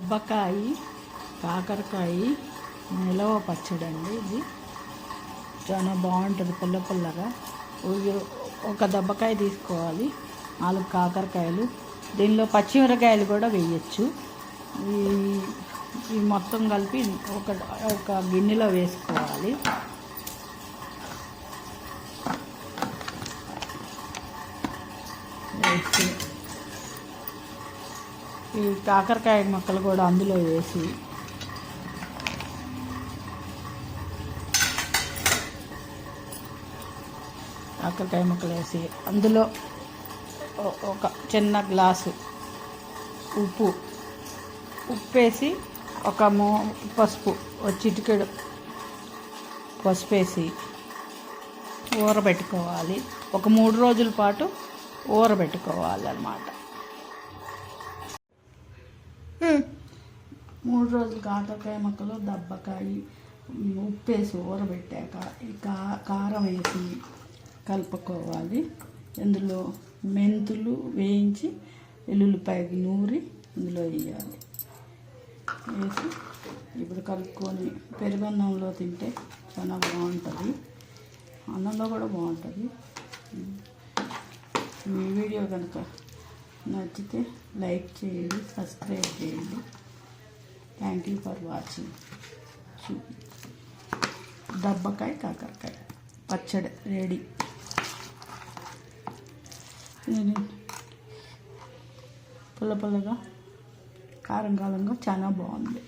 దబ్బకాయ కాకరకాయ నిలవ పచ్చడి అండి. ఇది చాలా బాగుంటుంది, పుల్ల పుల్లగా. ఒక దబ్బకాయ తీసుకోవాలి, 4 కాకరకాయలు, దీనిలో పచ్చిమిరకాయలు కూడా వేయచ్చు. ఈ మొత్తం కలిపి ఒక గిన్నెలో వేసుకోవాలి. వేసి ఈ కాకరకాయ ముక్కలు కూడా అందులో వేసి కాకరకాయ ముక్కలు వేసి అందులో ఒక చిన్న గ్లాసు ఉప్పు వేసి పసుపు చిటికెడు పసుపు వేసి ఊరబెట్టుకోవాలి. ఒక 3 రోజుల పాటు ఊరబెట్టుకోవాలి అన్నమాట. 3 రోజులు కాకరకాయ ముక్కలు దబ్బకాయ ఉప్పు వేసి ఊరబెట్టాక ఈ కారం వేసి కలుపుకోవాలి. ఇందులో మెంతులు వేయించి ఎల్లుల్లిపాయ నూరి ఇందులో వేయాలి. వేసి ఇప్పుడు కలుపుకొని పెరుగన్నంలో తింటే చాలా బాగుంటుంది, అన్నంలో కూడా బాగుంటుంది. మీ వీడియో కనుక నచ్చితే లైక్ చేయండి, సబ్స్క్రైబ్ చేయండి. Thank you for watching. దబ్బకాయ కాకరకాయ పచ్చడి రెడీ. పుల్ల పుల్లగా కారం కారంగా చాలా బాగుంది.